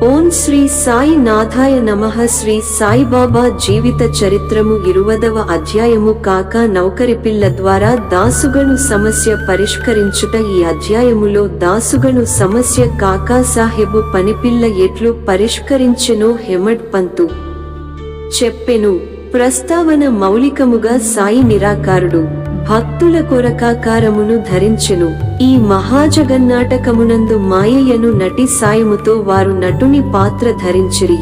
ఓం శ్రీ సాయి నాథాయ నమః. శ్రీ సాయిబాబా జీవిత చరిత్రము 20వ అధ్యాయము. కాక నౌకరిపిల్ల ద్వారా దాసుగను సమస్య పరిష్కరించుట. ఈ అధ్యాయములో దాసుగను సమస్య కాకా సాహెబు పనిపిల్ల ఎట్లు పరిష్కరించెనో హెమడ్ పంతు చెప్పెను. ప్రస్తావన మౌలికముగా సాయి నిరాకారుడు భక్తుల కొరకాకారమును ధరించెను. ఈ మహాజగన్నాటకమునందు మాయయ్యను నటి సాయముతో వారు నటుని పాత్ర ధరించిరి.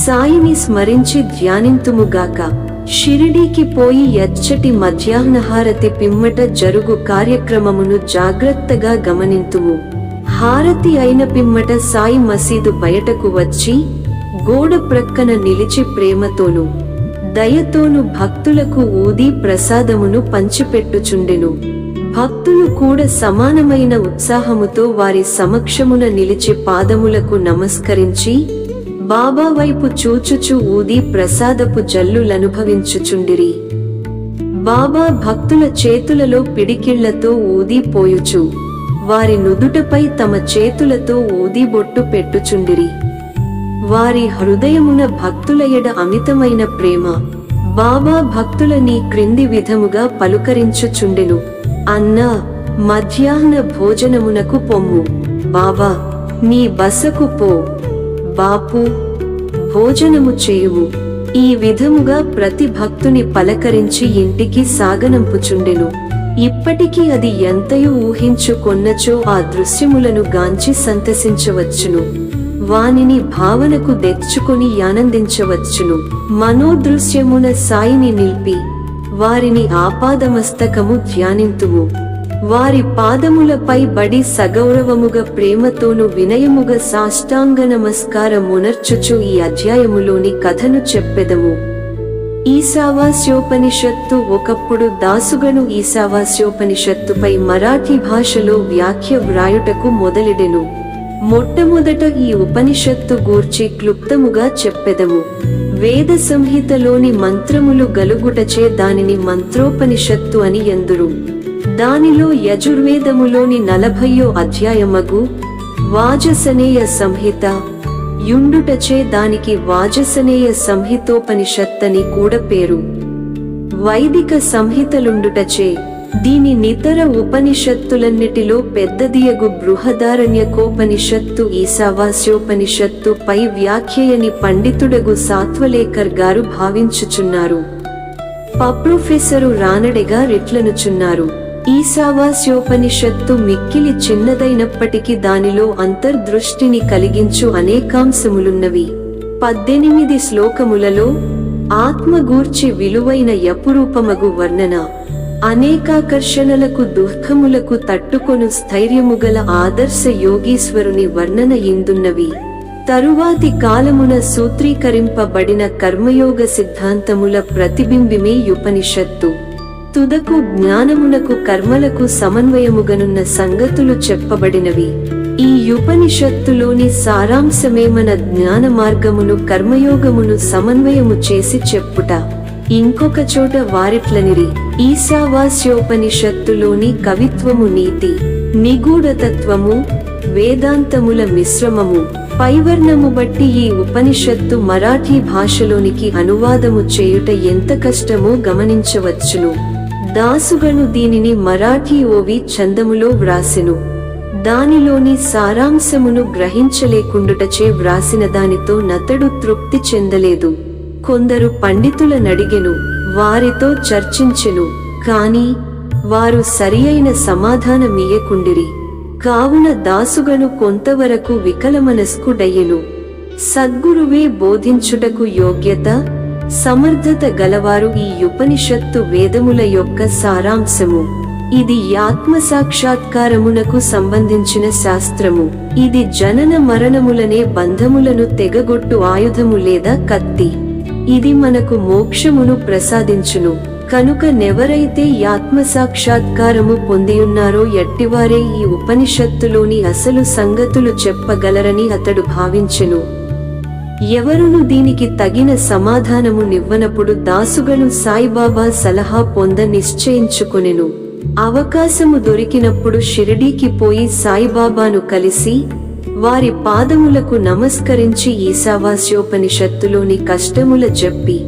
సాయిని స్మరించి ధ్యానింతుముగాక. షిరిడీకి పోయి ఎచ్చటి మధ్యాహ్నహారతి పిమ్మట జరుగు కార్యక్రమమును జాగ్రత్తగా గమనింతుము. హారతి అయిన పిమ్మట సాయి మసీదు బయటకు వచ్చి గోడ ప్రక్కన నిలిచి ప్రేమతోను దయతోను భక్తులకు ఊది ప్రసాదమును పంచిపెట్టుచుండెను. భక్తులు కూడా సమానమైన ఉత్సాహముతో వారి సమక్షమున నిలిచి పాదములకు నమస్కరించి బాబా వైపు చూచుచు ఊది ప్రసాదపు జల్లులనుభవించుచుండిరి. బాబా భక్తుల చేతులలో పిడికిళ్లతో ఊది పోయుచు వారి నుదుటపై తమ చేతులతో ఊది బొట్టు పెట్టుచుండిరి. వారి హృదయమున భక్తుల ఎడ అమితమైన ప్రేమ. బాబా భక్తులని క్రింది విధముగా పలుకరించుచుండెను. అన్నా, మధ్యాహ్న భోజనమునకు పొమ్ము. బాబా, నీ బసకు పో. బాపు, భోజనము చేయుము. ఈ విధముగా ప్రతి భక్తుని పలకరించి ఇంటికి సాగనంపుచుండెను. ఇప్పటికీ అది ఎంతయో ఊహించుకొన్నచో ఆ దృశ్యములను గాంచి సంతసించవచ్చును. వానిని భావనకు తెచ్చుకొని ఆనందించవచ్చును. మనోదృశ్యమున సాయిని నిలిపి వారిని ఆపాదమస్తకము ధ్యానింతుము. వారి పాదములపై బడి సగౌరవముగా ప్రేమతోను వినయముగా సాష్టాంగ నమస్కారమునర్చుచు ఈ అధ్యాయములోని కథను చెప్పెదము. ఈశావాస్యోపనిషత్తు. ఒకప్పుడు దాసుగను ఈశావాస్యోపనిషత్తుపై మరాఠీ భాషలో వ్యాఖ్య వ్రాయుటకు మొదలెడెను. మొట్టమొదట ఈ ఉపనిషత్తు గూర్చి క్లుప్తముగా చెప్పెదము. వేద సంహితలోని మంత్రములు గలుగుటచే దానిని మంత్రోపనిషత్తు అని ఎందురు. దానిలో యజుర్వేదములోని 40వ అధ్యాయమగు వాజసనేయ సంహిత యుండుటచే దానికి వాజసనేయ సంహితోపనిషత్తని కూడా పేరు. వైదిక సంహితలుండుటచే దీని నితర ఉపనిషత్తులన్నిటిలో పెద్దదియగు బృహదారణ్యకోపనిషత్తు ఈశావాస్యోపనిషత్తు పై వ్యాఖ్యయని పండితుడగు సాత్వలేకర్ గారు భావించుచున్నారు. ప్రొఫెసరు రానడెగా రిట్లనుచున్నారు. ఈశావాస్యోపనిషత్తు మిక్కిలి చిన్నదైనప్పటికీ దానిలో అంతర్దృష్టిని కలిగించు అనేకాంశములున్నవి. 18 శ్లోకములలో ఆత్మగూర్చి విలువైన యపురూపమగు వర్ణన, అనేకాకర్షణలకు దుఃఖములకు తట్టుకొను స్థైర్యముగల ఆదర్శ యోగీశ్వరుని వర్ణన ఇందున్నవి. తరువాతి కాలమున సూత్రీకరింపబడిన కర్మయోగ సిద్ధాంతముల ప్రతిబింబిమే యుపనిషత్తు. తుదకు జ్ఞానమునకు కర్మలకు సమన్వయముగనున్న సంగతులు చెప్పబడినవి. ఈ యుపనిషత్తులోని సారాంశమేమన జ్ఞాన మార్గమును కర్మయోగమును సమన్వయము చేసి చెప్పుట. ఇంకొక చోట వారిట్లనిరి. ఈశావాస్యోపనిషత్తులోని కవిత్వము నీతి, నిగూఢతత్వము, వేదాంతముల మిశ్రమము. పైవర్ణము బట్టి ఈ ఉపనిషత్తు మరాఠీ భాషలోనికి అనువాదము చేయుట ఎంత కష్టమో గమనించవచ్చును. దాసుగను దీనిని మరాఠీ ఓవి ఛందములో వ్రాసెను. దానిలోని సారాంశమును గ్రహించలేకుండుటచే వ్రాసిన దానితో నతడు తృప్తి చెందలేదు. కొందరు పండితులనడిగెను, వారితో చర్చించెను. కాని వారు సరియైన సమాధానమియ్యకుండిరి. కావున దాసుగను కొంతవరకు వికలమనస్కుడయ్యెను. సద్గురువే బోధించుటకు యోగ్యత, సమర్థత గలవారు ఈ ఉపనిషత్తు వేదముల యొక్క సారాంశము. ఇది ఆత్మసాక్షాత్కారమునకు సంబంధించిన శాస్త్రము. ఇది జనన మరణములనే బంధములను తెగగొట్టు ఆయుధము లేదా కత్తి. ఇది మనకు మోక్షమును ప్రసాదించును. కనుక నెవరైతే ఆత్మసాక్షాత్కారము పొందియున్నారో ఎట్టివారే ఈ ఉపనిషత్తులోని అసలు సంగతులు చెప్పగలరని అతడు భావించెను. ఎవరును దీనికి తగిన సమాధానము నివ్వనప్పుడు దాసుగను సాయిబాబా సలహా పొంద నిశ్చయించుకొనెను. అవకాశము దొరికినప్పుడు షిరిడీకి పోయి సాయిబాబాను కలిసి వారి పాదములకు నమస్కరించి ఈశావాస్యోపనిషత్తులోని కష్టముల చెప్పి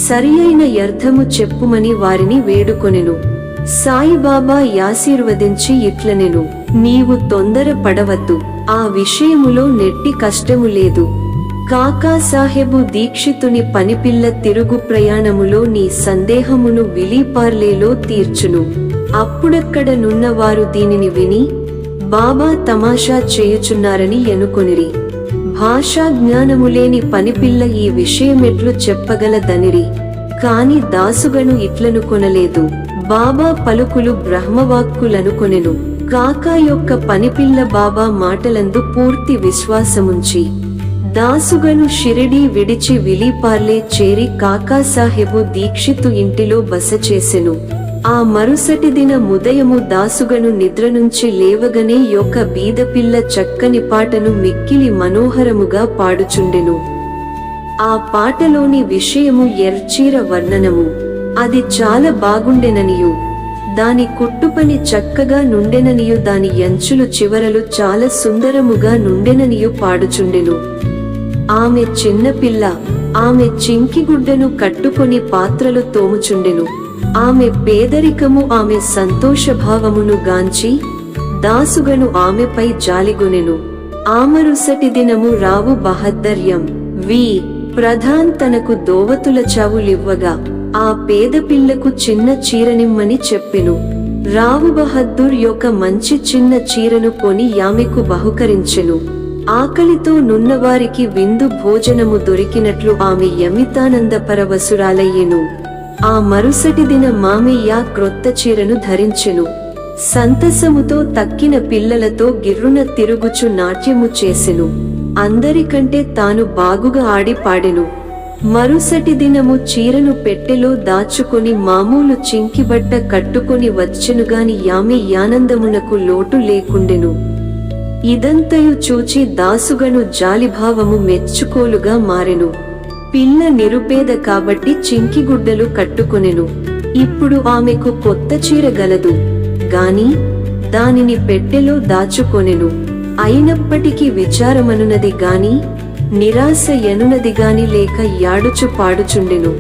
సరియైన అర్థము చెప్పుమని వారిని వేడుకొనెను. సాయిబాబా యాశీర్వదించి ఇట్లనెను, నీవు తొందర పడవద్దు, ఆ విషయములో నెట్టి కష్టము లేదు. కాకాసాహెబు దీక్షితుని పనిపిల్ల తిరుగు ప్రయాణములో నీ సందేహమును విలీపార్లేలో తీర్చును. అప్పుడక్కడ నున్నవారు దీనిని విని బాబా తమాషా చేయుచున్నారని ఎనుకొనిరి. భాషా జ్ఞానములేని పనిపిల్ల ఈ విషయమెట్లు చెప్పగలదనిరి. కాని దాసుగను ఇట్లను కొనలేదు. బాబా పలుకులు బ్రహ్మవాక్కులనుకొనెను. కాకా యొక్క పనిపిల్ల బాబా మాటలందు పూర్తి విశ్వాసముంచి దాసుగను షిరిడీ విడిచి విలీపార్లే చేరి కాకాసాహెబు దీక్షితు ఇంటిలో బస చేసెను. ఆ మరుసటి దిన ఉదయము దాసుగను నిద్ర నుంచి లేవగనే యొక్క బీదపిల్ల చక్కని పాటను మిక్కిలి మనోహరముగా పాడుచుండెను. ఆ పాటలోని విషయము ఎర్చీర వర్ణనము. అది చాలా బాగుండెననియు, దాని కుట్టుపని చక్కగా నుండెననియు, దాని అంచులు చివరలు చాలా సుందరముగా నుండెననియు పాడుచుండెను. ఆమె చిన్నపిల్ల. ఆమె చింకిగుడ్డను కట్టుకొని పాత్రలు తోముచుండెను. ఆమె పేదరికము ఆమె సంతోషభావమును గాంచి దాసుగను ఆమెపై జాలిగొనెను. ఆమరుసటి దినము రావు బహద్దర్యం వి ప్రధాన్ తనకు దోవతుల చావులివ్వగా ఆ పేదపిల్లకు చిన్న చీరనిమ్మని చెప్పెను. రావు బహద్దూర్ యొక్క మంచి చిన్న చీరను కొని ఆమెకు బహుకరించెను. ఆకలితో నున్నవారికి విందు భోజనము దొరికినట్లు ఆమె యమితానందపరవశురాలయ్యెను. ఆ మరుసటి దిన మామయ్య క్రొత్త చీరను ధరించెను. సంతసముతో తక్కిన పిల్లలతో గిర్రున తిరుగుచు నాట్యము చేసెను. అందరికంటే తాను బాగుగా ఆడి పాడెను. మరుసటి దినము చీరను పెట్టెలో దాచుకొని మామూలు చింకిబట్ట కట్టుకొని వచ్చెనుగాని ఆమె యానందమునకు లోటు లేకుండెను. ఇదంతయు చూచి దాసుగను జాలిభావము మెచ్చుకోలుగా మారెను. పిల్ల నిరుపేద కాబట్టి చింకిగుడ్డలు కట్టుకొనెను. ఇప్పుడు ఆమెకు కొత్త చీర గలదు గాని దానిని పెట్టెలో దాచుకొనెను. అయినప్పటికీ విచారమనునది గాని నిరాశ ఎనునది గాని లేక యాడుచు పాడుచుండెను.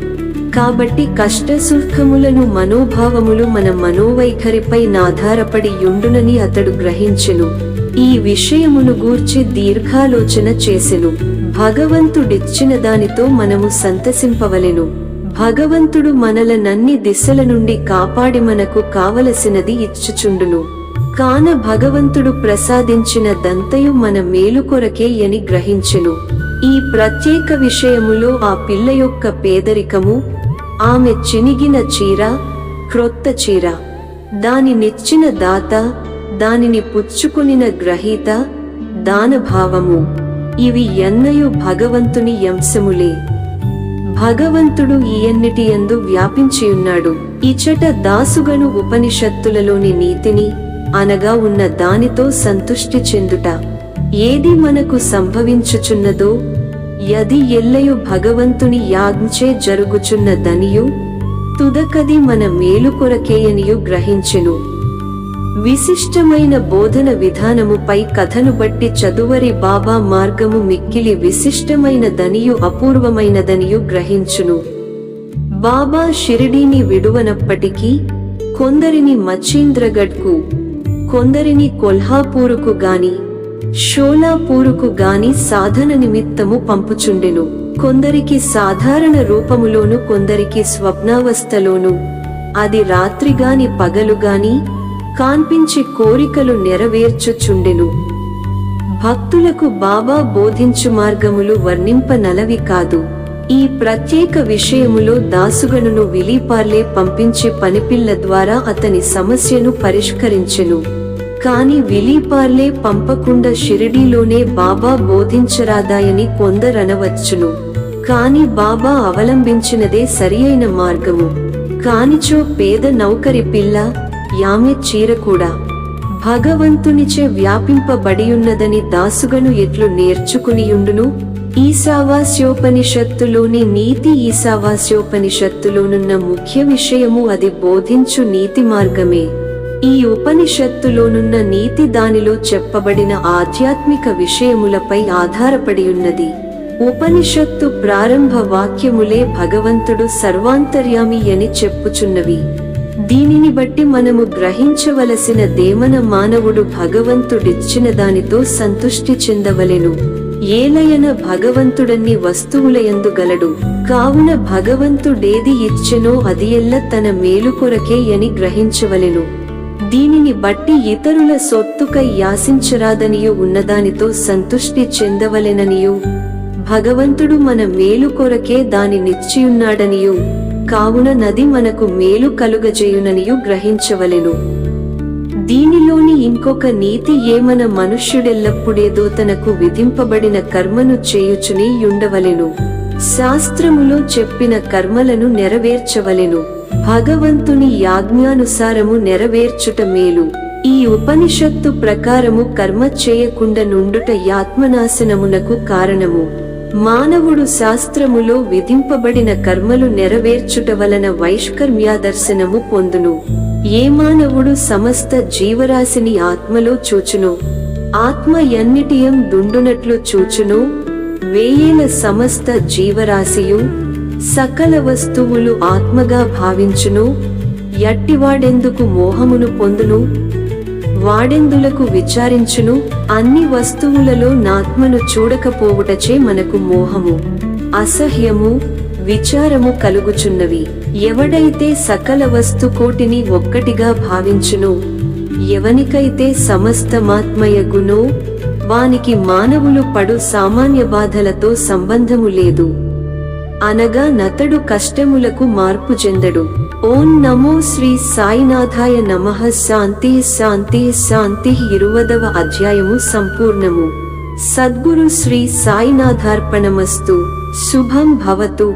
కాబట్టి కష్టసుఖములను మనోభావములు మన మనోవైఖరిపై నాధారపడి యుండునని అతడు గ్రహించెను. ఈ విషయమును గూర్చి దీర్ఘాలోచన చేసెను. భగవంతుడిచ్చిన దానితో మనము సంతసింపవలెను. భగవంతుడు మనలనన్ని దిశల నుండి కాపాడి మనకు కావలసినది ఇచ్చుచుండును. కాన భగవంతుడు ప్రసాదించిన దంతయు మన మేలు కొరకే అని గ్రహించెను. ఈ ప్రత్యేక విషయములో ఆ పిల్ల యొక్క పేదరికము, ఆమె చినిగిన చీర, క్రొత్త చీర, దానినిచ్చిన దాత, దానిని పుచ్చుకొనిన గ్రహీత, దానభావము, ఇవి ఎన్నయు భగవంతుని అంశములే. భగవంతుడు ఈయన్నిటి యందు వ్యాపించియున్నాడు. ఇచట దాసుగను ఉపనిషత్తులలోని నీతిని అనగా ఉన్న దానితో సంతుష్టి చెందుట. ఏది మనకు సంభవించుచున్నదో యది ఎల్లయు భగవంతుని యాజ్ఞచే జరుగుచున్న దనియు తుదకది మన మేలు కొరకేయనియు గ్రహించెను. విశిష్టమైన బోధన విధానముపై కథను బట్టి చదువరి బాబా మార్గము మిక్కిలి విశిష్టమైనదనియు అపూర్వమైనదనియు గ్రహించును. బాబా షిరిడీని విడువనప్పటికీ కొందరిని మచీంద్రగఢ్కు, కొందరిని కొల్హాపూరుకు గాని షోలాపూరుకు గాని సాధన నిమిత్తము పంపుచుండెను. కొందరికి సాధారణ రూపములోను, కొందరికి స్వప్నావస్థలోను, అది రాత్రిగాని పగలుగాని కాన్పించి కోరికలు నెరవేర్చుచుండెను. భక్తులకు బాబా బోధించు మార్గములు వర్ణింపనలవి కాదు. ఈ ప్రత్యేక విషయములో దాసుగనును విలీపార్లే పంపించి పనిపిల్ల ద్వారా అతని సమస్యను పరిష్కరించెను. కాని విలీపార్లే పంపకుండా షిరిడీలోనే బాబా బోధించరాదాయని కొందరనవచ్చును. కాని బాబా అవలంబించినదే సరియైన మార్గము. కానిచో పేద నౌకరి పిల్ల, యామె చీర కూడా భగవంతునిచే వ్యాపింపబడియున్నదని దాసుగను ఎట్లు నేర్చుకునియుండును? ఈశావాస్యోపనిషత్తులోని నీతి. ఈశావాస్యోపనిషత్తులోనున్న ముఖ్య విషయము అది బోధించు నీతి మార్గమే. ఈ ఉపనిషత్తులోనున్న నీతి దానిలో చెప్పబడిన ఆధ్యాత్మిక విషయములపై ఆధారపడి ఉన్నది. ఉపనిషత్తు ప్రారంభ వాక్యములే భగవంతుడు సర్వాంతర్యామి అని చెప్పుచున్నవి. దీనిని బట్టి మనము గ్రహించవలసిన దేమన మానవుడు భగవంతుడిచ్చిన దానితో సంతుష్టి చెందవలెను. ఏలయన భగవంతుడన్ని వస్తువులయందు గలడు, కావున భగవంతుడేది ఇచ్చెనో అది ఎల్ల తన మేలు కొరకే అని గ్రహించవలెను. దీనిని బట్టి ఇతరుల సొత్తుకై యాసించరాదనియు ఉన్నదానితో సంతుష్టి చెందవలెననియు, భగవంతుడు మన మేలు కొరకే దాని నిశ్చయున్నాడనియు, కావున నది మనకు మేలు కలుగజేయుననియు గ్రహించవలెను. దీనిలోని ఇంకొక నీతి ఏమన మనుష్యుడెల్లప్పుడేదో తనకు విధింపబడిన కర్మను చేయుచుని యుండవలెను. శాస్త్రములో చెప్పిన కర్మలను నెరవేర్చవలెను. భగవంతుని యాజ్ఞానుసారము నెరవేర్చుట మేలు. ఈ ఉపనిషత్తు ప్రకారము కర్మ చేయకుండా నుండుట యాత్మనాశనమునకు కారణము. మానవుడు శాస్త్రములో విధింపబడిన కర్మలు నెరవేర్చుట వలన వైష్కర్మ్యాదర్శనము పొందును. ఏ మానవుడు సమస్త జీవరాశిని ఆత్మలో చూచునో, ఆత్మ ఎన్నిటియం దుండునట్లు చూచునో, వేయేల సమస్త జీవరాశియు సకల వస్తువులు ఆత్మగా భావించును. యట్టివాడెందుకు మోహమును పొందును, వాడెందులకు విచారించును. అన్ని వస్తువులలో నాత్మను చూడకపోవుటచే మనకు మోహము, అసహ్యము, విచారము కలుగుచున్నవి. ఎవడైతే సకల వస్తుకోటిని ఒక్కటిగా భావించునో, ఎవనికైతే సమస్తమాత్మయగునో, వానికి మానవులు పడు సామాన్య బాధలతో సంబంధము లేదు. అనగా నతడు కష్టములకు మార్పు చెందడు. ఓం నమో శ్రీ సాయినాథాయ నమః. శాంతి శాంతి శాంతి. 20వ అధ్యాయము సంపూర్ణము. సద్గురు శ్రీ సాయినాథార్పణమస్తు. శుభం భవతు.